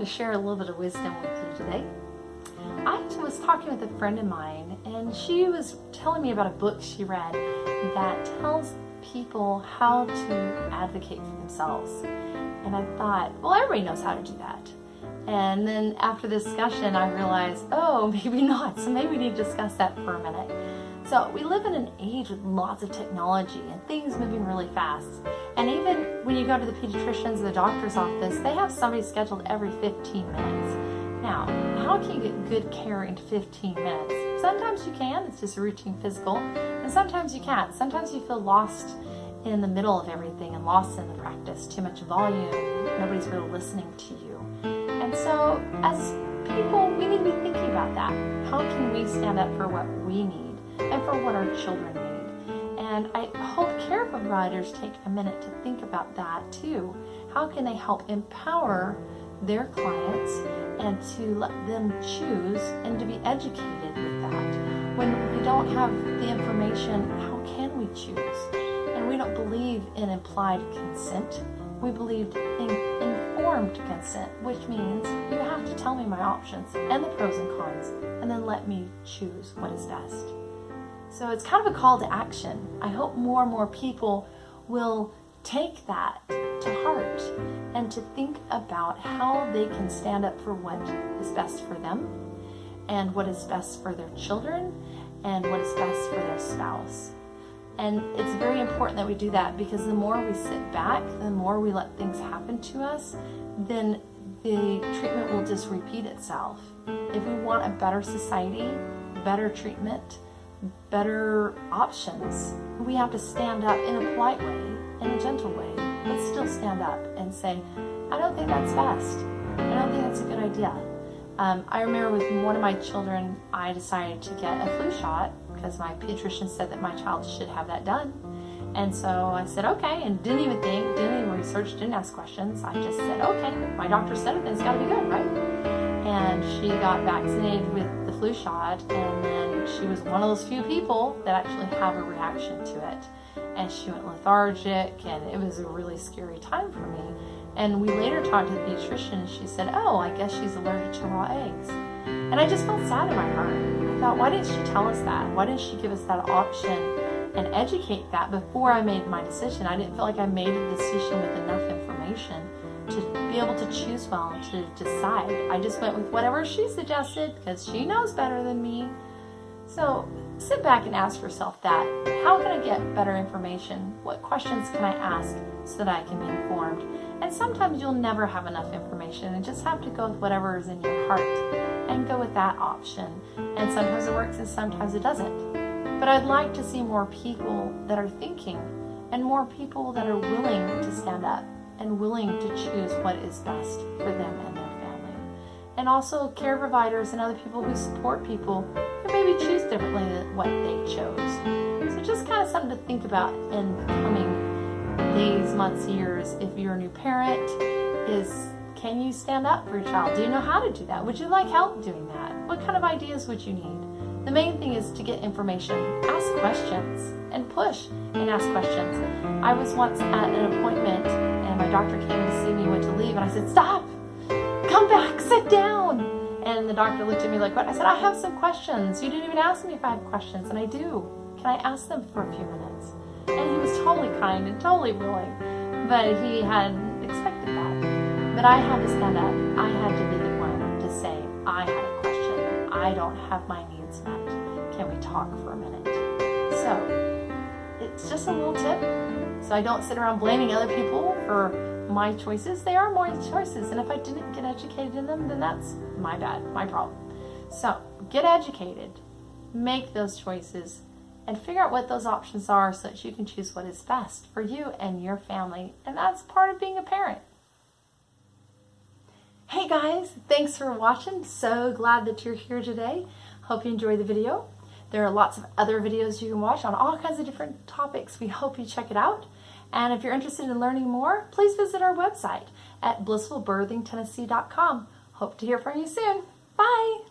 to share a little bit of wisdom with you today. I was talking with a friend of mine, and she was telling me about a book she read that tells people how to advocate for themselves. And I thought, well, everybody knows how to do that. And then after the discussion, I realized, oh, maybe not. So maybe we need to discuss that for a minute. So we live in an age with lots of technology and things moving really fast. And even when you go to the pediatrician's or the doctor's office, they have somebody scheduled every 15 minutes. Now, how can you get good care in 15 minutes? Sometimes you can, it's just a routine physical, and sometimes you can't. Sometimes you feel lost in the middle of everything and lost in the practice, too much volume, nobody's really listening to you. And so as people, we need to be thinking about that. How can we stand up for what we need and for what our children need? And I hope care providers take a minute to think about that too. How can they help empower their clients and to let them choose and to be educated with that? When we don't have the information, how can we choose? And we don't believe in implied consent. We believe in informed consent, which means you have to tell me my options and the pros and cons, and then let me choose what is best. So it's kind of a call to action. I hope more and more people will take that to heart and to think about how they can stand up for what is best for them and what is best for their children and what is best for their spouse. And it's very important that we do that, because the more we sit back, the more we let things happen to us, then the treatment will just repeat itself. If we want a better society, better treatment, better options, we have to stand up in a polite way, in a gentle way, but still stand up and say, I don't think that's best. I don't think that's a good idea. I remember with one of my children, I decided to get a flu shot because my pediatrician said that my child should have that done. And so I said, okay, and didn't even think, didn't even research, didn't ask questions. I just said, okay, my doctor said it, then it's gotta be good, right? And she got vaccinated with the flu shot, and then she was one of those few people that actually have a reaction to it. And she went lethargic, and it was a really scary time for me. And we later talked to the pediatrician, and she said, oh, I guess she's allergic to raw eggs. And I just felt sad in my heart. I thought, why didn't she tell us that? Why didn't she give us that option and educate that before I made my decision? I didn't feel like I made a decision with enough information to be able to choose well and to decide. I just went with whatever she suggested because she knows better than me. So sit back and ask yourself that. How can I get better information? What questions can I ask so that I can be informed? And sometimes you'll never have enough information and just have to go with whatever is in your heart and go with that option. And sometimes it works and sometimes it doesn't. But I'd like to see more people that are thinking and more people that are willing to stand up and willing to choose what is best for them and their family. And also care providers and other people who support people who maybe choose differently than what they chose. So just kind of something to think about in the coming days, months, years. If you're a new parent, can you stand up for your child? Do you know how to do that? Would you like help doing that? What kind of ideas would you need? The main thing is to get information, ask questions, and push and ask questions. I was once at an appointment and my doctor came to see me, went to leave, and I said, stop, come back, sit down. And the doctor looked at me like, what? I said, I have some questions. You didn't even ask me if I had questions, and I do. Can I ask them for a few minutes? And he was totally kind and totally willing, but he hadn't expected that. But I had to stand up. I had to be the one to say, I had a question. I don't have my needs met. Can we talk for a minute? So it's just a little tip. So I don't sit around blaming other people for my choices. They are my choices. And if I didn't get educated in them, then that's my bad, my problem. So get educated, make those choices, and figure out what those options are so that you can choose what is best for you and your family. And that's part of being a parent. Hey guys, thanks for watching. So glad that you're here today. Hope you enjoyed the video. There are lots of other videos you can watch on all kinds of different topics. We hope you check it out. And if you're interested in learning more, please visit our website at blissfulbirthingtennessee.com. Hope to hear from you soon. Bye.